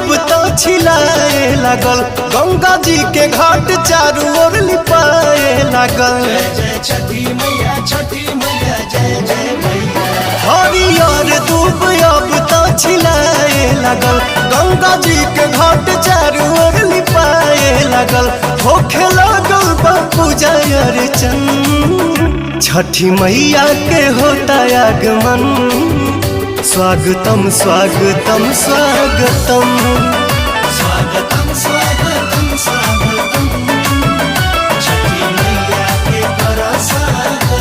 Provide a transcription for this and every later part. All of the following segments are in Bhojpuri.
अब तो छिलाए लागल, गंगा जी के घाट चारू ओर लिपाए लागल। जय छठी मैया, छठी मैया, जय जय मैया। हरियर दूब अब तो छिलाए लागल, गंगा जी के घाट चारू ओर लिपाए लागल। होखे लागल बा पूजा अर्चन, छठी मैया के होता आगमन। स्वागतम स्वागतम स्वागतम, स्वागतम स्वागतम स्वागतम, छठी मैया के करा स्वागतम।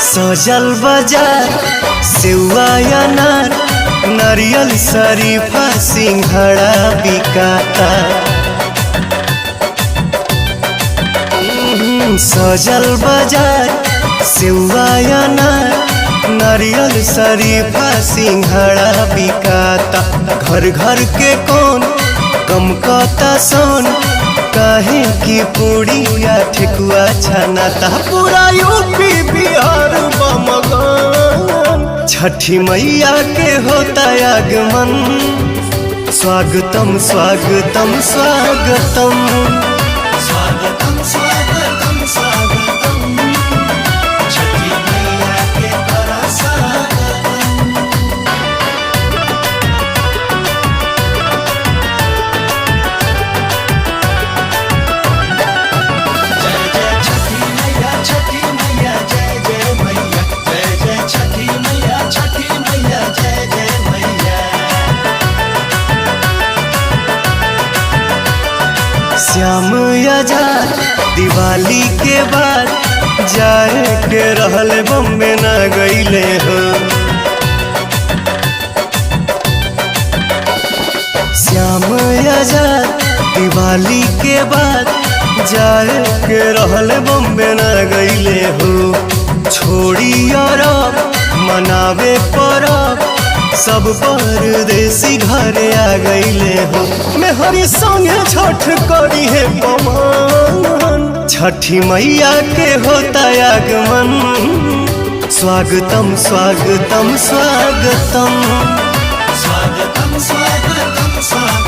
सजल बाजार सेवा अनार, नारियल शरीफा सिंघड़ा बिकाता। सजल बाजार सेवा अनार, नारियल शरीफा सिंघड़ा बिकाता। घर घर के कौन कम कता सोन, काहे की पूड़िया ठेकुआ छनाता। पूरा यूपी बिहार बमगन, छठी मैया के होता आगमन। स्वागतम स्वागतम स्वागतम, स्वागतम स्वागतम स्वागतम, छठी मैया के करा स्वागतम। जय जय छठी मैया, छठी मैया, जय जय मैया। जय जय छठी मैया, छठी मैया, जय जय मैया। श्याम आजाद दिवाली के बाद जाए के रहल बम्बे न गईले हो। श्याम आजाद दिवाली के बाद जाए के रहल बम्बे न गईले हो। छोड़ी अरब मनावे परब, सब परदेसी घरे आ गईले हो। मेहरी संगे छठ करी है पवन, छठी मैया के होता आगमन। स्वागतम स्वागतम स्वागतम, स्वागतम स्वागतम स्वागतम।